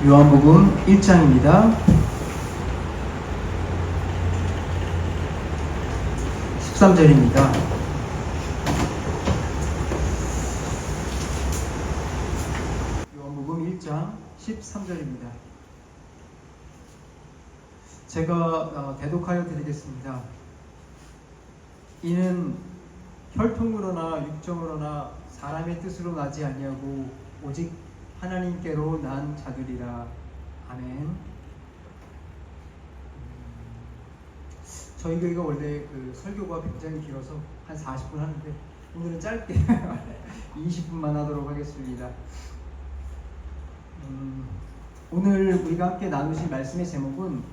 요한복음 1장입니다. 13절입니다. 요한복음 1장 13절입니다. 제가 대독하여 드리겠습니다. 이는 혈통으로나 육정으로나 사람의 뜻으로 나지 아니하고 오직 하나님께로 난 자들이라. 아멘. 저희 교회가 원래 설교가 굉장히 길어서 한 40분 하는데 오늘은 짧게 20분만 하도록 하겠습니다. 오늘 우리가 함께 나누실 말씀의 제목은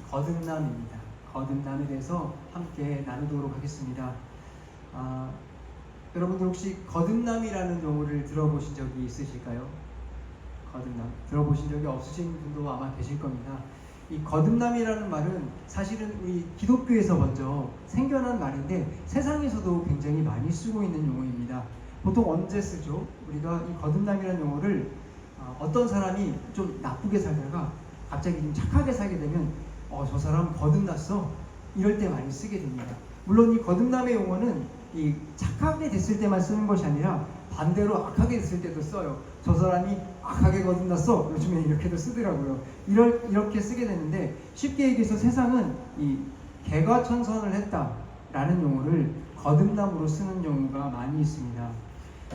거듭남입니다. 거듭남에 대해서 함께 나누도록 하겠습니다. 여러분들 혹시 거듭남이라는 용어를 들어보신 적이 있으실까요? 거듭남 들어보신 적이 없으신 분도 아마 계실 겁니다. 이 거듭남이라는 말은 사실은 우리 기독교에서 먼저 생겨난 말인데 세상에서도 굉장히 많이 쓰고 있는 용어입니다. 보통 언제 쓰죠? 우리가 이 거듭남이라는 용어를 어떤 사람이 좀 나쁘게 살다가 갑자기 좀 착하게 살게 되면 저 사람 거듭났어, 이럴 때 많이 쓰게 됩니다. 물론 이 거듭남의 용어는 이 착하게 됐을 때만 쓰는 것이 아니라 반대로 악하게 됐을 때도 써요. 저 사람이 악하게 거듭났어, 요즘에 이렇게도 쓰더라고요. 이렇게 쓰게 되는데, 쉽게 얘기해서 세상은 이 개과천선을 했다라는 용어를 거듭남으로 쓰는 용어가 많이 있습니다.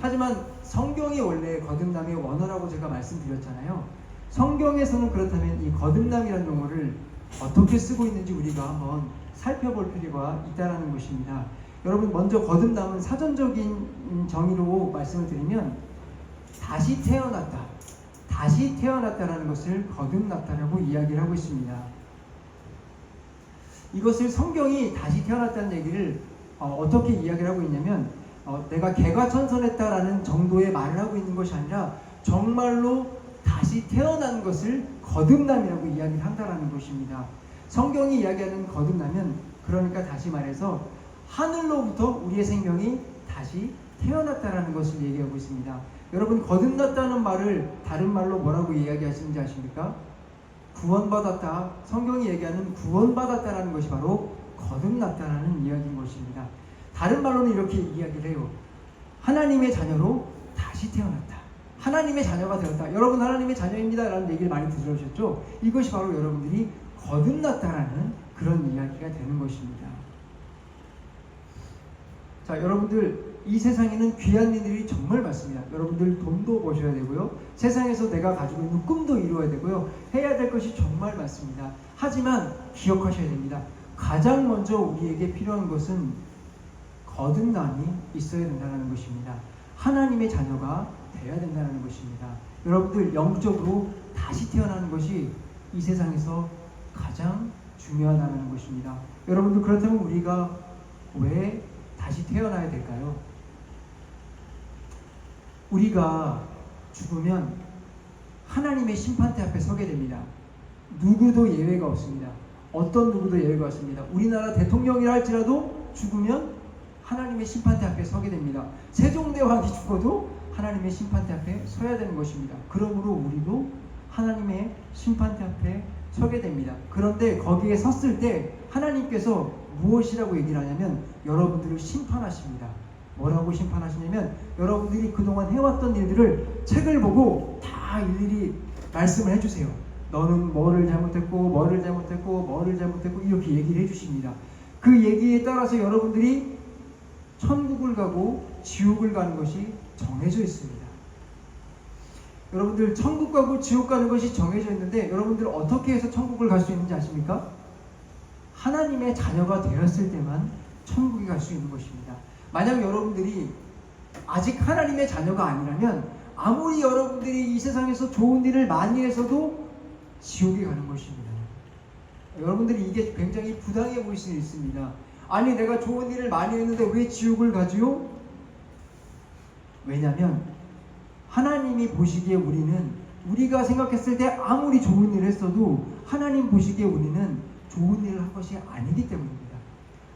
하지만 성경이 원래 거듭남의 원어라고 제가 말씀드렸잖아요. 성경에서는 그렇다면 이 거듭남이라는 용어를 어떻게 쓰고 있는지 우리가 한번 살펴볼 필요가 있다는 것입니다. 여러분, 먼저 거듭남은 사전적인 정의로 말씀을 드리면 다시 태어났다, 다시 태어났다라는 것을 거듭났다라고 이야기를 하고 있습니다. 이것을 성경이 다시 태어났다는 얘기를 어떻게 이야기를 하고 있냐면 내가 개과천선했다라는 정도의 말을 하고 있는 것이 아니라 정말로 다시 태어난 것을 거듭남이라고 이야기를 한다라는 것입니다. 성경이 이야기하는 거듭남은 그러니까 다시 말해서 하늘로부터 우리의 생명이 다시 태어났다라는 것을 얘기하고 있습니다. 여러분, 거듭났다는 말을 다른 말로 뭐라고 이야기하시는지 아십니까? 구원받았다. 성경이 얘기하는 구원받았다라는 것이 바로 거듭났다라는 이야기인 것입니다. 다른 말로는 이렇게 이야기를 해요. 하나님의 자녀로 다시 태어났다. 하나님의 자녀가 되었다. 여러분, 하나님의 자녀입니다 라는 얘기를 많이 들으셨죠? 이것이 바로 여러분들이 거듭났다라는 그런 이야기가 되는 것입니다. 자, 여러분들, 이 세상에는 귀한 일들이 정말 많습니다. 여러분들 돈도 버셔야 되고요, 세상에서 내가 가지고 있는 꿈도 이루어야 되고요, 해야 될 것이 정말 많습니다. 하지만 기억하셔야 됩니다. 가장 먼저 우리에게 필요한 것은 거듭남이 있어야 된다는 것입니다. 하나님의 자녀가 되어야 된다는 것입니다. 여러분들, 영적으로 다시 태어나는 것이 이 세상에서 가장 중요하다는 것입니다. 여러분들, 그렇다면 우리가 왜 다시 태어나야 될까요? 우리가 죽으면 하나님의 심판대 앞에 서게 됩니다. 누구도 예외가 없습니다. 어떤 누구도 예외가 없습니다. 우리나라 대통령이라 할지라도 죽으면 하나님의 심판대 앞에 서게 됩니다. 세종대왕이 죽어도 하나님의 심판대 앞에 서야 되는 것입니다. 그러므로 우리도 하나님의 심판대 앞에 서게 됩니다. 그런데 거기에 섰을 때 하나님께서 무엇이라고 얘기를 하냐면 여러분들을 심판하십니다. 뭐라고 심판하시냐면 여러분들이 그동안 해왔던 일들을 책을 보고 다 일일이 말씀을 해주세요. 너는 뭐를 잘못했고 뭐를 잘못했고 뭐를 잘못했고 이렇게 얘기를 해주십니다. 그 얘기에 따라서 여러분들이 천국을 가고 지옥을 가는 것이 정해져 있습니다. 여러분들, 천국 가고 지옥 가는 것이 정해져 있는데 여러분들 어떻게 해서 천국을 갈 수 있는지 아십니까? 하나님의 자녀가 되었을 때만 천국에 갈 수 있는 것입니다. 만약 여러분들이 아직 하나님의 자녀가 아니라면 아무리 여러분들이 이 세상에서 좋은 일을 많이 해서도 지옥에 가는 것입니다. 여러분들이 이게 굉장히 부당해 보일 수 있습니다. 아니, 내가 좋은 일을 많이 했는데 왜 지옥을 가지요? 왜냐하면 하나님이 보시기에 우리가 생각했을 때 아무리 좋은 일을 했어도 하나님 보시기에 우리는 좋은 일을 한 것이 아니기 때문입니다.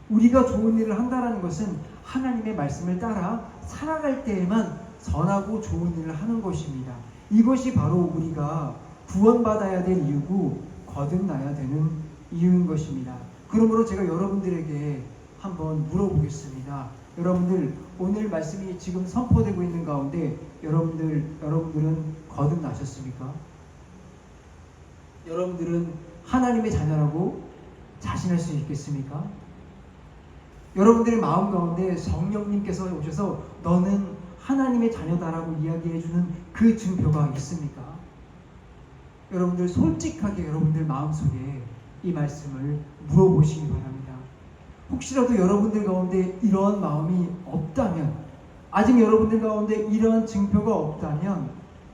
우리가 좋은 일을 한다는 것은 하나님의 말씀을 따라 살아갈 때에만 선하고 좋은 일을 하는 것입니다. 이것이 바로 우리가 구원받아야 될 이유고 거듭나야 되는 이유인 것입니다. 그러므로 제가 여러분들에게 한번 물어보겠습니다. 여러분들 오늘 말씀이 지금 선포되고 있는 가운데 여러분들은 거듭나셨습니까? 여러분들은 하나님의 자녀라고 자신할 수 있겠습니까? 여러분들의 마음 가운데 성령님께서 오셔서 너는 하나님의 자녀다라고 이야기해주는 그 증표가 있습니까? 여러분들 솔직하게 여러분들 마음속에 이 말씀을 물어보시기 바랍니다. 혹시라도 여러분들 가운데 이러한 마음이 없다면, 아직 여러분들 가운데 이러한 증표가 없다면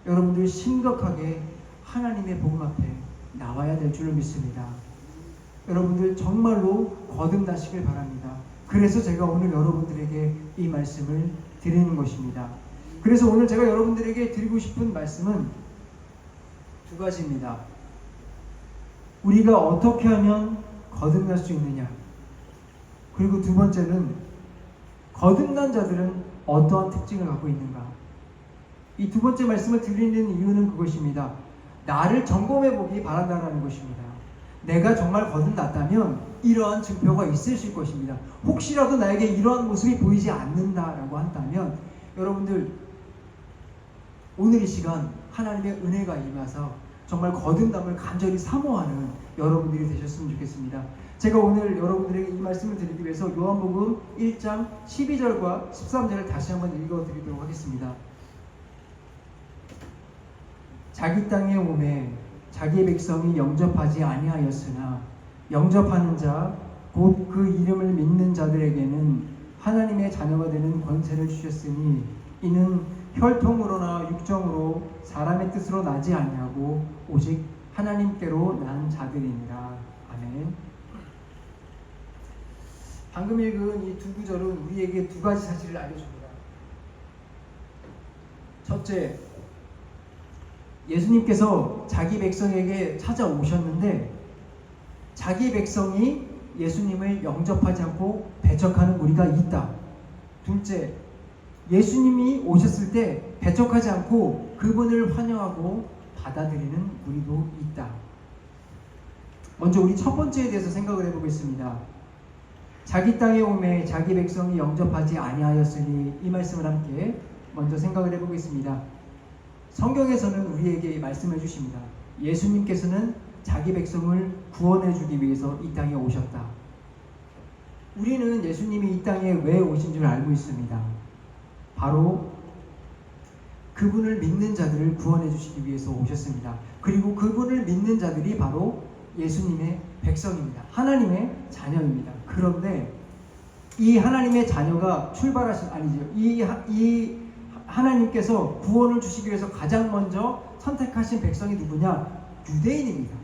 여러분들 심각하게 하나님의 복음 앞에 나와야 될 줄로 믿습니다. 여러분들 정말로 거듭나시길 바랍니다. 그래서 제가 오늘 여러분들에게 이 말씀을 드리는 것입니다. 그래서 오늘 제가 여러분들에게 드리고 싶은 말씀은 두 가지입니다. 우리가 어떻게 하면 거듭날 수 있느냐, 그리고 두 번째는 거듭난 자들은 어떠한 특징을 갖고 있는가. 이 두 번째 말씀을 드리는 이유는 그것입니다. 나를 점검해 보기 바란다는 것입니다. 내가 정말 거듭났다면 이러한 증표가 있으실 것입니다. 혹시라도 나에게 이러한 모습이 보이지 않는다라고 한다면 여러분들 오늘 이 시간 하나님의 은혜가 임하서 정말 거듭남을 간절히 사모하는 여러분들이 되셨으면 좋겠습니다. 제가 오늘 여러분들에게 이 말씀을 드리기 위해서 요한복음 1장 12절과 13절을 다시 한번 읽어드리도록 하겠습니다. 자기 땅에 오매 자기의 백성이 영접하지 아니하였으나 영접하는 자 곧 그 이름을 믿는 자들에게는 하나님의 자녀가 되는 권세를 주셨으니 이는 혈통으로나 육정으로 사람의 뜻으로 나지 아니하고 오직 하나님께로 난 자들이니라. 아멘. 방금 읽은 이 두 구절은 우리에게 두 가지 사실을 알려줍니다. 첫째, 예수님께서 자기 백성에게 찾아오셨는데 자기 백성이 예수님을 영접하지 않고 배척하는 무리가 있다. 둘째, 예수님이 오셨을 때 배척하지 않고 그분을 환영하고 받아들이는 무리도 있다. 먼저 우리 첫 번째에 대해서 생각을 해보겠습니다. 자기 땅에 오매 자기 백성이 영접하지 아니하였으니, 이 말씀을 함께 먼저 생각을 해보겠습니다. 성경에서는 우리에게 말씀해 주십니다. 예수님께서는 자기 백성을 구원해 주기 위해서 이 땅에 오셨다. 우리는 예수님이 이 땅에 왜 오신 줄 알고 있습니다. 바로 그분을 믿는 자들을 구원해 주시기 위해서 오셨습니다. 그리고 그분을 믿는 자들이 바로 예수님의 백성입니다. 하나님의 자녀입니다. 그런데 이 하나님의 자녀가 이 하나님께서 구원을 주시기 위해서 가장 먼저 선택하신 백성이 누구냐? 유대인입니다.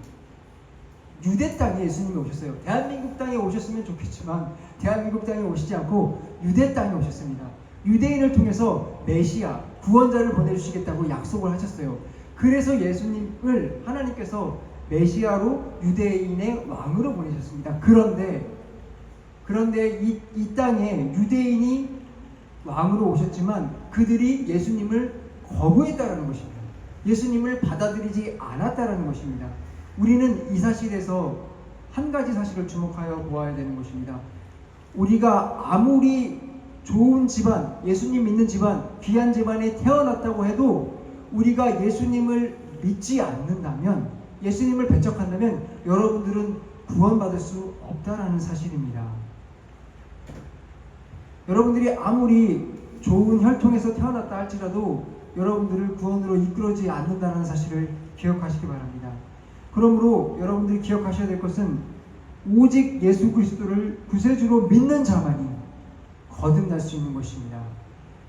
유대 땅에 예수님이 오셨어요. 대한민국 땅에 오셨으면 좋겠지만 대한민국 땅에 오시지 않고 유대 땅에 오셨습니다. 유대인을 통해서 메시아, 구원자를 보내주시겠다고 약속을 하셨어요. 그래서 예수님을 하나님께서 메시아로 유대인의 왕으로 보내셨습니다. 그런데 이 땅에 유대인이 왕으로 오셨지만 그들이 예수님을 거부했다라는 것입니다. 예수님을 받아들이지 않았다라는 것입니다. 우리는 이 사실에서 한 가지 사실을 주목하여 보아야 되는 것입니다. 우리가 아무리 좋은 집안, 예수님 믿는 집안, 귀한 집안에 태어났다고 해도 우리가 예수님을 믿지 않는다면, 예수님을 배척한다면 여러분들은 구원받을 수 없다라는 사실입니다. 여러분들이 아무리 좋은 혈통에서 태어났다 할지라도 여러분들을 구원으로 이끌어지 않는다는 사실을 기억하시기 바랍니다. 그러므로 여러분들이 기억하셔야 될 것은 오직 예수 그리스도를 구세주로 믿는 자만이 거듭날 수 있는 것입니다.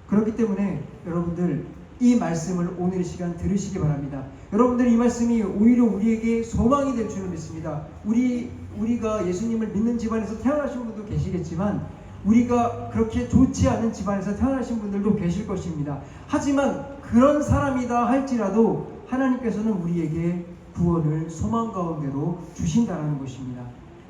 그렇기 때문에 여러분들 이 말씀을 오늘 이 시간 들으시기 바랍니다. 여러분들 이 말씀이 오히려 우리에게 소망이 될 줄을 믿습니다. 우리가 예수님을 믿는 집안에서 태어나신 분도 계시겠지만 우리가 그렇게 좋지 않은 집안에서 태어나신 분들도 계실 것입니다. 하지만 그런 사람이다 할지라도 하나님께서는 우리에게 구원을 소망 가운데로 주신다는 것입니다.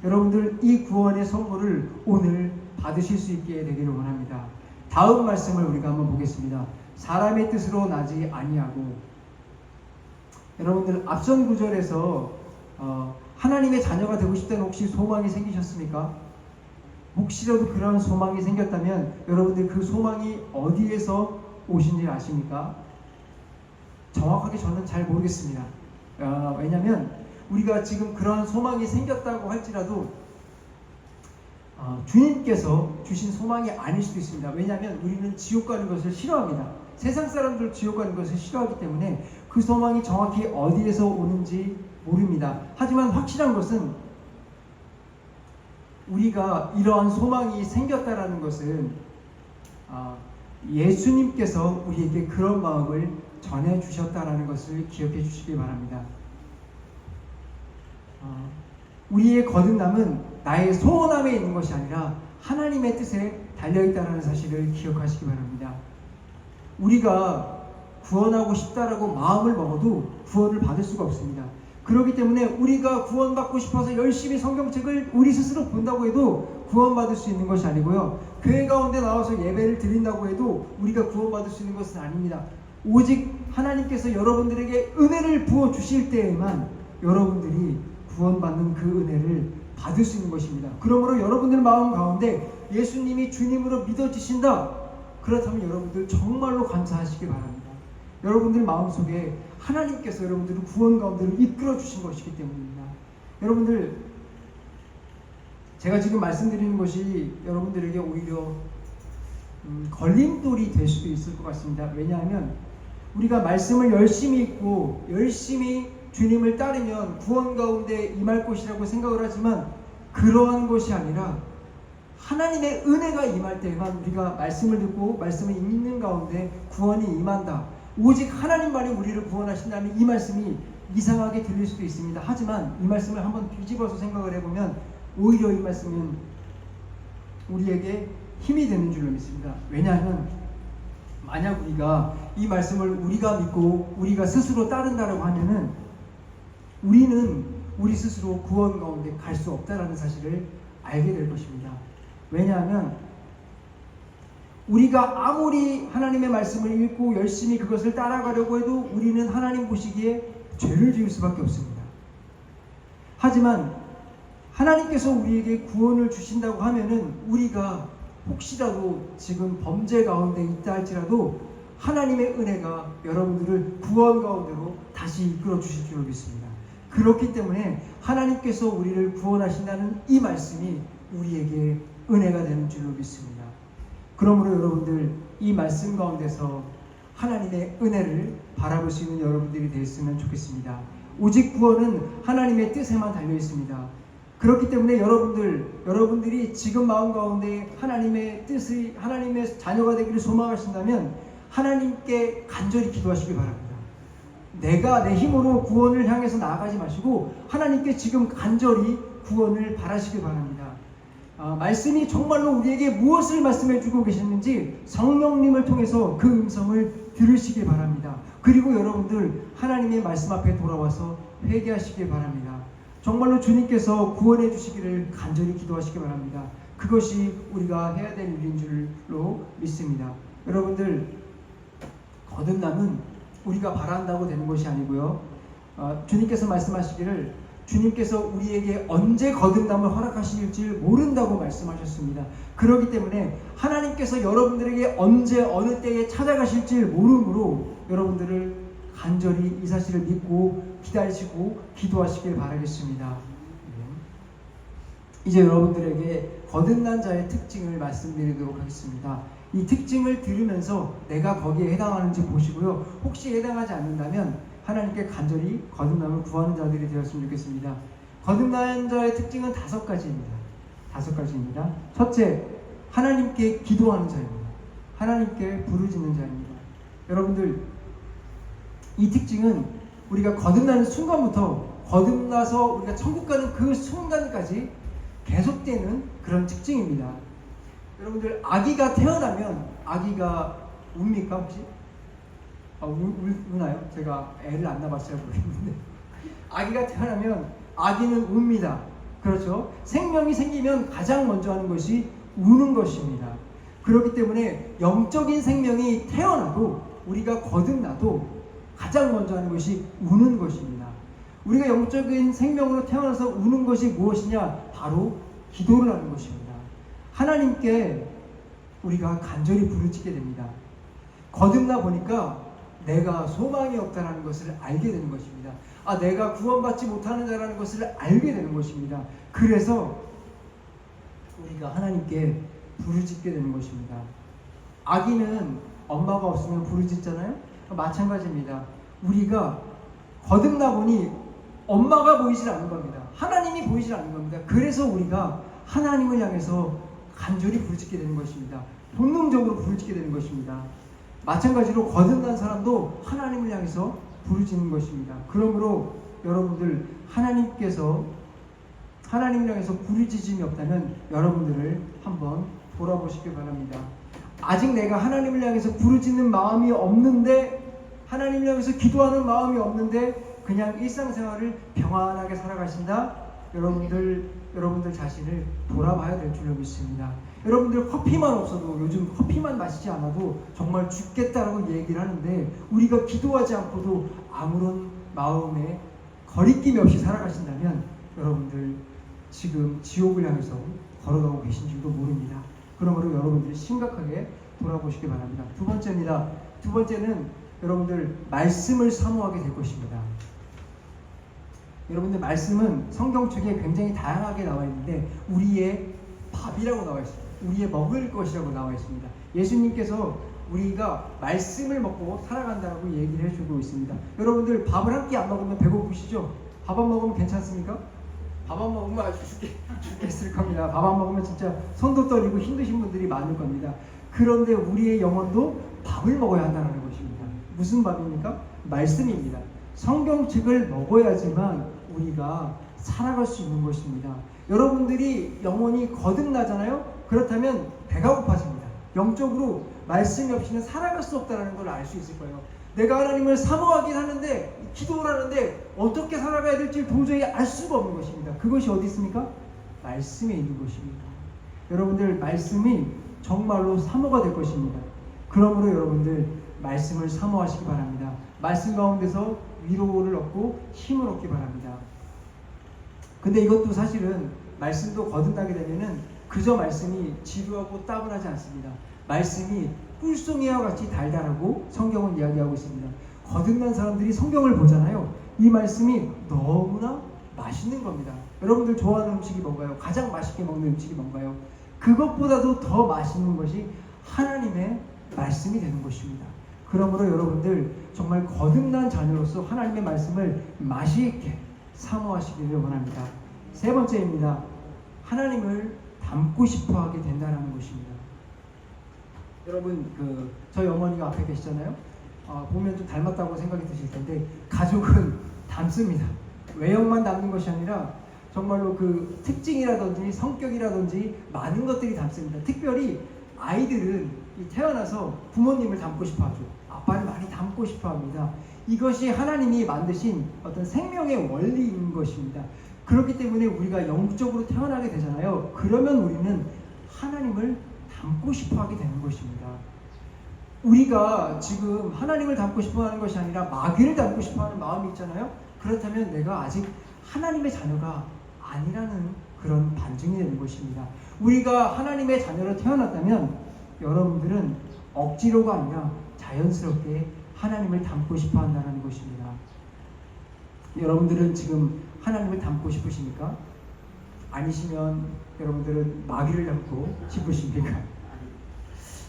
여러분들 이 구원의 선물을 오늘 받으실 수 있게 되기를 원합니다. 다음 말씀을 우리가 한번 보겠습니다. 사람의 뜻으로 나지 아니하고 여러분들 앞선 구절에서 하나님의 자녀가 되고 싶다는 혹시 소망이 생기셨습니까? 혹시라도 그런 소망이 생겼다면 여러분들 그 소망이 어디에서 오신지 아십니까? 정확하게 저는 잘 모르겠습니다. 왜냐하면 우리가 지금 그런 소망이 생겼다고 할지라도 주님께서 주신 소망이 아닐 수도 있습니다. 왜냐하면 우리는 지옥 가는 것을 싫어합니다. 세상 사람들 지옥 가는 것을 싫어하기 때문에 그 소망이 정확히 어디에서 오는지 모릅니다. 하지만 확실한 것은 우리가 이러한 소망이 생겼다라는 것은 예수님께서 우리에게 그런 마음을 전해주셨다라는 것을 기억해 주시기 바랍니다. 우리의 거듭남은 나의 소원함에 있는 것이 아니라 하나님의 뜻에 달려있다는 사실을 기억하시기 바랍니다. 우리가 구원하고 싶다라고 마음을 먹어도 구원을 받을 수가 없습니다. 그렇기 때문에 우리가 구원받고 싶어서 열심히 성경책을 우리 스스로 본다고 해도 구원받을 수 있는 것이 아니고요. 교회 가운데 나와서 예배를 드린다고 해도 우리가 구원받을 수 있는 것은 아닙니다. 오직 하나님께서 여러분들에게 은혜를 부어주실 때에만 여러분들이 구원받는 그 은혜를 받을 수 있는 것입니다. 그러므로 여러분들 마음 가운데 예수님이 주님으로 믿어지신다. 그렇다면 여러분들 정말로 감사하시기 바랍니다. 여러분들 마음속에 하나님께서 여러분들을 구원 가운데로 이끌어 주신 것이기 때문입니다. 여러분들, 제가 지금 말씀드리는 것이 여러분들에게 오히려 걸림돌이 될 수도 있을 것 같습니다. 왜냐하면 우리가 말씀을 열심히 읽고 열심히 주님을 따르면 구원 가운데 임할 것이라고 생각을 하지만 그러한 것이 아니라 하나님의 은혜가 임할 때에만 우리가 말씀을 듣고 말씀을 읽는 가운데 구원이 임한다. 오직 하나님만이 우리를 구원하신다면 이 말씀이 이상하게 들릴 수도 있습니다. 하지만 이 말씀을 한번 뒤집어서 생각을 해보면 오히려 이 말씀은 우리에게 힘이 되는 줄로 믿습니다. 왜냐하면 만약 우리가 이 말씀을 우리가 믿고 우리가 스스로 따른다라고 하면은 우리는 우리 스스로 구원 가운데 갈 수 없다라는 사실을 알게 될 것입니다. 왜냐하면 우리가 아무리 하나님의 말씀을 읽고 열심히 그것을 따라가려고 해도 우리는 하나님 보시기에 죄를 지을 수밖에 없습니다. 하지만 하나님께서 우리에게 구원을 주신다고 하면은 우리가 혹시라도 지금 범죄 가운데 있다 할지라도 하나님의 은혜가 여러분들을 구원 가운데로 다시 이끌어 주실 줄 믿습니다. 그렇기 때문에 하나님께서 우리를 구원하신다는 이 말씀이 우리에게 은혜가 되는 줄로 믿습니다. 그러므로 여러분들 이 말씀 가운데서 하나님의 은혜를 바라볼 수 있는 여러분들이 되었으면 좋겠습니다. 오직 구원은 하나님의 뜻에만 달려 있습니다. 그렇기 때문에 여러분들이 지금 마음 가운데 하나님의 뜻의 하나님의 자녀가 되기를 소망하신다면 하나님께 간절히 기도하시기 바랍니다. 내가 내 힘으로 구원을 향해서 나아가지 마시고 하나님께 지금 간절히 구원을 바라시기 바랍니다. 말씀이 정말로 우리에게 무엇을 말씀해주고 계셨는지 성령님을 통해서 그 음성을 들으시기 바랍니다. 그리고 여러분들 하나님의 말씀 앞에 돌아와서 회개하시기 바랍니다. 정말로 주님께서 구원해 주시기를 간절히 기도하시기 바랍니다. 그것이 우리가 해야 될 일인 줄로 믿습니다. 여러분들, 거듭남은 우리가 바란다고 되는 것이 아니고요. 주님께서 말씀하시기를 주님께서 우리에게 언제 거듭남을 허락하실지 모른다고 말씀하셨습니다. 그렇기 때문에 하나님께서 여러분들에게 언제 어느 때에 찾아가실지 모르므로 여러분들을 간절히 이 사실을 믿고 기다리시고 기도하시길 바라겠습니다. 이제 여러분들에게 거듭난 자의 특징을 말씀드리도록 하겠습니다. 이 특징을 들으면서 내가 거기에 해당하는지 보시고요. 혹시 해당하지 않는다면 하나님께 간절히 거듭남을 구하는 자들이 되었으면 좋겠습니다. 거듭난 자의 특징은 5가지입니다. 5가지입니다. 첫째, 하나님께 기도하는 자입니다. 하나님께 부르짖는 자입니다. 여러분들, 이 특징은 우리가 거듭나는 순간부터 거듭나서 우리가 천국 가는 그 순간까지 계속되는 그런 특징입니다. 여러분들, 아기가 태어나면 아기가 웁니까 혹시? 우나요? 제가 애를 안 낳아봤어요 모르겠는데 아기가 태어나면 아기는 웁니다. 그렇죠? 생명이 생기면 가장 먼저 하는 것이 우는 것입니다. 그렇기 때문에 영적인 생명이 태어나도 우리가 거듭나도 가장 먼저 하는 것이 우는 것입니다. 우리가 영적인 생명으로 태어나서 우는 것이 무엇이냐? 바로 기도를 하는 것입니다. 하나님께 우리가 간절히 부르짖게 됩니다. 거듭나 보니까 내가 소망이 없다는 것을 알게 되는 것입니다. 내가 구원받지 못하는 자라는 것을 알게 되는 것입니다. 그래서 우리가 하나님께 부르짖게 되는 것입니다. 아기는 엄마가 없으면 부르짖잖아요. 마찬가지입니다. 우리가 거듭나 보니 엄마가 보이질 않는 겁니다. 하나님이 보이질 않는 겁니다. 그래서 우리가 하나님을 향해서 간절히 부르짖게 되는 것입니다. 본능적으로 부르짖게 되는 것입니다. 마찬가지로 거듭난 사람도 하나님을 향해서 부르짖는 것입니다. 그러므로 여러분들 하나님을 향해서 부르짖음이 없다면 여러분들을 한번 돌아보시기 바랍니다. 아직 내가 하나님을 향해서 부르짖는 마음이 없는데, 하나님을 향해서 기도하는 마음이 없는데 그냥 일상생활을 평안하게 살아가신다? 여러분들 자신을 돌아봐야 될 줄로 믿습니다. 여러분들 커피만 없어도, 요즘 커피만 마시지 않아도 정말 죽겠다라고 얘기를 하는데, 우리가 기도하지 않고도 아무런 마음에 거리낌이 없이 살아가신다면 여러분들 지금 지옥을 향해서 걸어가고 계신 줄도 모릅니다. 그러므로 여러분들이 심각하게 돌아보시기 바랍니다. 두 번째입니다. 두 번째는 여러분들 말씀을 사모하게 될 것입니다. 여러분들 말씀은 성경책에 굉장히 다양하게 나와 있는데 우리의 밥이라고 나와 있습니다. 우리의 먹을 것이라고 나와 있습니다. 예수님께서 우리가 말씀을 먹고 살아간다고 얘기를 해주고 있습니다. 여러분들 밥을 한 끼 안 먹으면 배고프시죠? 밥 안 먹으면 괜찮습니까? 밥 안 먹으면 아주 죽겠을 겁니다. 밥 안 먹으면 진짜 손도 떨리고 힘드신 분들이 많을 겁니다. 그런데 우리의 영혼도 밥을 먹어야 한다는 것입니다. 무슨 밥입니까? 말씀입니다. 성경책을 먹어야지만 우리가 살아갈 수 있는 것입니다. 여러분들이 영혼이 거듭나잖아요? 그렇다면 배가 고파집니다. 영적으로 말씀이 없이는 살아갈 수 없다는 걸 알 수 있을 거예요. 내가 하나님을 사모하긴 하는데, 기도를 하는데 어떻게 살아가야 될지 도저히 알 수가 없는 것입니다. 그것이 어디 있습니까? 말씀에 있는 것입니다. 여러분들 말씀이 정말로 사모가 될 것입니다. 그러므로 여러분들 말씀을 사모하시기 바랍니다. 말씀 가운데서 위로를 얻고 힘을 얻기 바랍니다. 근데 이것도 사실은 말씀도 거듭나게 되면은 그저 말씀이 지루하고 따분하지 않습니다. 말씀이 꿀송이와 같이 달달하고 성경은 이야기하고 있습니다. 거듭난 사람들이 성경을 보잖아요. 이 말씀이 너무나 맛있는 겁니다. 여러분들 좋아하는 음식이 뭔가요? 가장 맛있게 먹는 음식이 뭔가요? 그것보다도 더 맛있는 것이 하나님의 말씀이 되는 것입니다. 그러므로 여러분들 정말 거듭난 자녀로서 하나님의 말씀을 맛있게 사모하시기를 원합니다. 세 번째입니다. 하나님을 닮고 싶어 하게 된다는 것입니다. 여러분 저희 어머니가 앞에 계시잖아요. 보면 좀 닮았다고 생각이 드실 텐데 가족은 닮습니다. 외형만 닮는 것이 아니라 정말로 그 특징이라든지 성격이라든지 많은 것들이 닮습니다. 특별히 아이들은 태어나서 부모님을 닮고 싶어 하죠. 아빠를 많이 닮고 싶어 합니다. 이것이 하나님이 만드신 어떤 생명의 원리인 것입니다. 그렇기 때문에 우리가 영적으로 태어나게 되잖아요. 그러면 우리는 하나님을 닮고 싶어 하게 되는 것입니다. 우리가 지금 하나님을 닮고 싶어 하는 것이 아니라 마귀를 닮고 싶어 하는 마음이 있잖아요. 그렇다면 내가 아직 하나님의 자녀가 아니라는 그런 반증이 되는 것입니다. 우리가 하나님의 자녀로 태어났다면 여러분들은 억지로가 아니라 자연스럽게 하나님을 닮고 싶어 한다는 것입니다. 여러분들은 지금 하나님을 닮고 싶으십니까? 아니시면 여러분들은 마귀를 닮고 싶으십니까?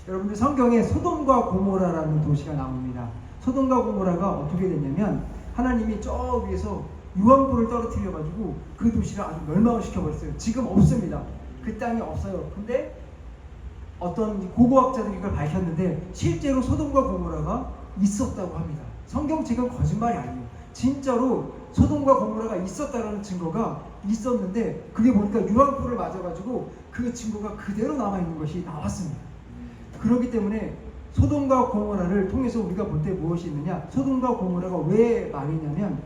여러분들 성경에 소돔과 고모라라는 도시가 나옵니다. 소돔과 고모라가 어떻게 됐냐면 하나님이 저 위에서 유황불을 떨어뜨려 가지고 그 도시를 아주 멸망을 시켜버렸어요. 지금 없습니다. 그 땅이 없어요. 근데 어떤 고고학자들이 이걸 밝혔는데 실제로 소돔과 고모라가 있었다고 합니다. 성경책은 거짓말이 아니에요. 진짜로 소돔과 고모라가 있었다는 증거가 있었는데 그게 보니까 유황불을 맞아가지고 그 증거가 그대로 남아있는 것이 나왔습니다. 그렇기 때문에 소돔과 고모라를 통해서 우리가 볼 때 무엇이 있느냐? 소돔과 고모라가 왜 망했냐면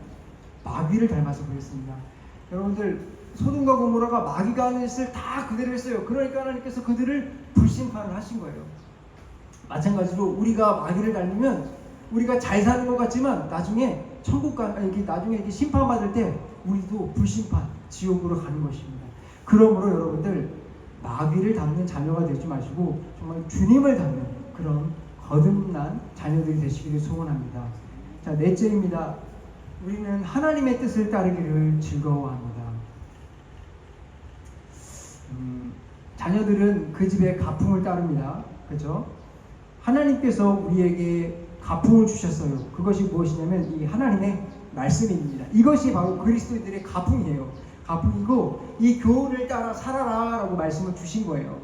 마귀를 닮아서 그랬습니다. 여러분들 소돔과 고모라가 마귀가 하는 짓을 다 그대로 했어요. 그러니까 하나님께서 그들을 불심판을 하신 거예요. 마찬가지로 우리가 마귀를 닮으면 우리가 잘 사는 것 같지만 나중에 나중에 이렇게 심판받을 때 우리도 불심판, 지옥으로 가는 것입니다. 그러므로 여러분들 마귀를 닮는 자녀가 되지 마시고 정말 주님을 닮는 그런 거듭난 자녀들이 되시기를 소원합니다. 자, 넷째입니다. 우리는 하나님의 뜻을 따르기를 즐거워합니다. 자녀들은 그 집의 가풍을 따릅니다. 그렇죠? 하나님께서 우리에게 가풍을 주셨어요. 그것이 무엇이냐면 이 하나님의 말씀입니다. 이것이 바로 그리스도인들의 가풍이에요. 가풍이고 이 교훈을 따라 살아라 라고 말씀을 주신 거예요.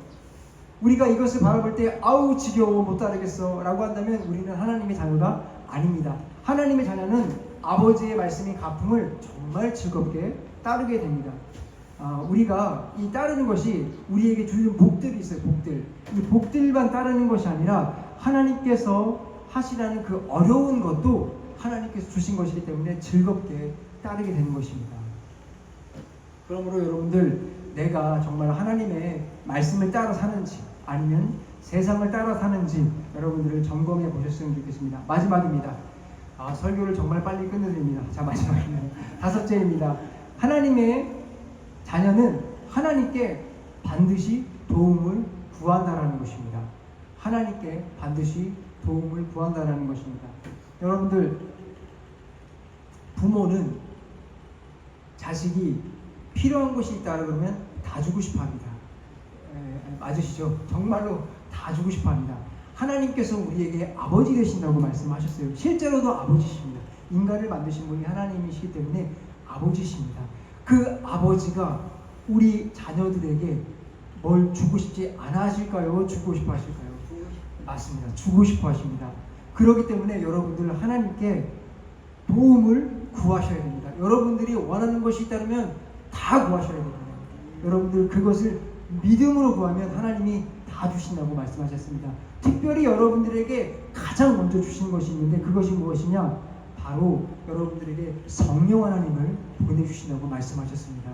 우리가 이것을 바라볼 때 아우 지겨워 못 따르겠어 라고 한다면 우리는 하나님의 자녀가 아닙니다. 하나님의 자녀는 아버지의 말씀인 가풍을 정말 즐겁게 따르게 됩니다. 우리가 이 따르는 것이 우리에게 주는 복들이 있어요. 복들. 이 복들만 따르는 것이 아니라 하나님께서 하시라는 그 어려운 것도 하나님께서 주신 것이기 때문에 즐겁게 따르게 되는 것입니다. 그러므로 여러분들 내가 정말 하나님의 말씀을 따라 사는지 아니면 세상을 따라 사는지 여러분들을 점검해 보셨으면 좋겠습니다. 마지막입니다. 설교를 정말 빨리 끝내드립니다. 자, 마지막입니다. 다섯째입니다. 하나님의 자녀는 하나님께 반드시 도움을 구한다라는 것입니다. 하나님께 반드시 도움을 구한다라는 것입니다. 여러분들 부모는 자식이 필요한 것이 있다 그러면 다 주고 싶어 합니다. 맞으시죠? 정말로 다 주고 싶어 합니다. 하나님께서 우리에게 아버지 되신다고 말씀하셨어요. 실제로도 아버지십니다. 인간을 만드신 분이 하나님이시기 때문에 아버지십니다. 그 아버지가 우리 자녀들에게 뭘 주고 싶지 않아 하실까요? 주고 싶어 하실까요? 맞습니다. 주고 싶어 하십니다. 그렇기 때문에 여러분들 하나님께 도움을 구하셔야 됩니다. 여러분들이 원하는 것이 있다면 다 구하셔야 됩니다. 여러분들 그것을 믿음으로 구하면 하나님이 다 주신다고 말씀하셨습니다. 특별히 여러분들에게 가장 먼저 주신 것이 있는데 그것이 무엇이냐? 바로 여러분들에게 성령 하나님을 보내주신다고 말씀하셨습니다.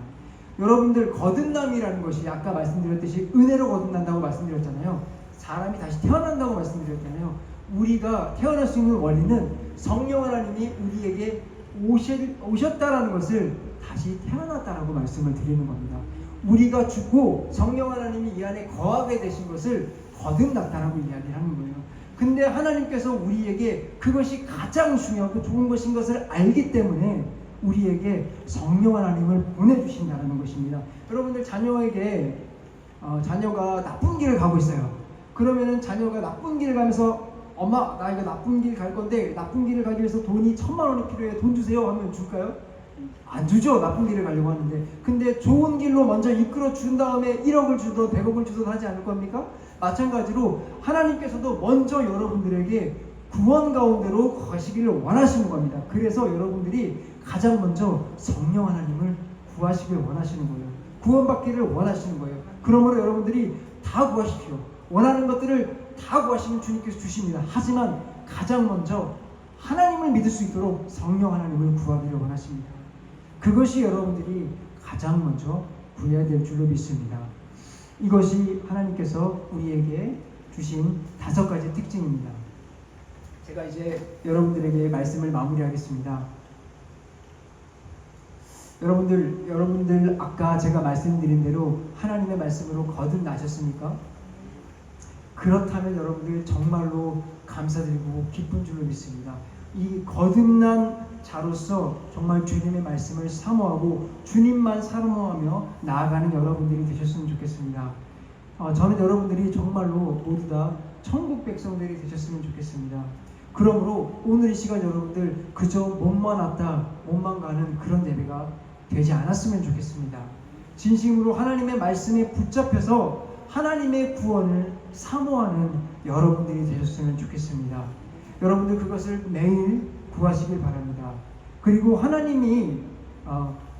여러분들 거듭남이라는 것이 아까 말씀드렸듯이 은혜로 거듭난다고 말씀드렸잖아요. 사람이 다시 태어난다고 말씀드렸잖아요. 우리가 태어날 수 있는 원리는 성령 하나님이 우리에게 오셨다라는 것을 다시 태어났다라고 말씀을 드리는 겁니다. 우리가 죽고 성령 하나님이 이 안에 거하게 되신 것을 거듭났다라고 이야기를 하는 거예요. 근데 하나님께서 우리에게 그것이 가장 중요하고 좋은 것인 것을 알기 때문에 우리에게 성령 하나님을 보내주신다는 것입니다. 여러분들 자녀에게 자녀가 나쁜 길을 가고 있어요. 그러면은 자녀가 나쁜 길을 가면서 엄마 나 이거 나쁜 길 갈 건데 나쁜 길을 가기 위해서 돈이 1,000만 원이 필요해 돈 주세요 하면 줄까요? 안 주죠. 나쁜 길을 가려고 하는데. 근데 좋은 길로 먼저 이끌어 준 다음에 1억을 주든 100억을 주든 하지 않을 겁니까? 마찬가지로 하나님께서도 먼저 여러분들에게 구원 가운데로 가시기를 원하시는 겁니다. 그래서 여러분들이 가장 먼저 성령 하나님을 구하시길 원하시는 거예요. 구원받기를 원하시는 거예요. 그러므로 여러분들이 다 구하십시오. 원하는 것들을 다 구하시면 주님께서 주십니다. 하지만 가장 먼저 하나님을 믿을 수 있도록 성령 하나님을 구하기를 원하십니다. 그것이 여러분들이 가장 먼저 구해야 될 줄로 믿습니다. 이것이 하나님께서 우리에게 주신 5가지 특징입니다. 제가 이제 여러분들에게 말씀을 마무리하겠습니다. 여러분들 아까 제가 말씀드린 대로 하나님의 말씀으로 거듭나셨습니까? 그렇다면 여러분들 정말로 감사드리고 기쁜 줄로 믿습니다. 이 거듭난 자로서 정말 주님의 말씀을 사모하고 주님만 사모하며 나아가는 여러분들이 되셨으면 좋겠습니다. 저는 여러분들이 정말로 모두 다 천국 백성들이 되셨으면 좋겠습니다. 그러므로 오늘 이 시간 여러분들 그저 몸만 왔다 몸만 가는 그런 예배가 되지 않았으면 좋겠습니다. 진심으로 하나님의 말씀에 붙잡혀서 하나님의 구원을 사모하는 여러분들이 되셨으면 좋겠습니다. 여러분들 그것을 매일 구하시길 바랍니다. 그리고 하나님이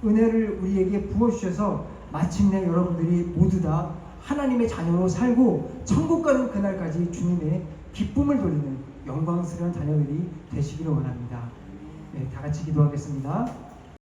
은혜를 우리에게 부어주셔서 마침내 여러분들이 모두 다 하나님의 자녀로 살고 천국 가는 그날까지 주님의 기쁨을 돌리는 영광스러운 자녀들이 되시기를 원합니다. 네, 다 같이 기도하겠습니다.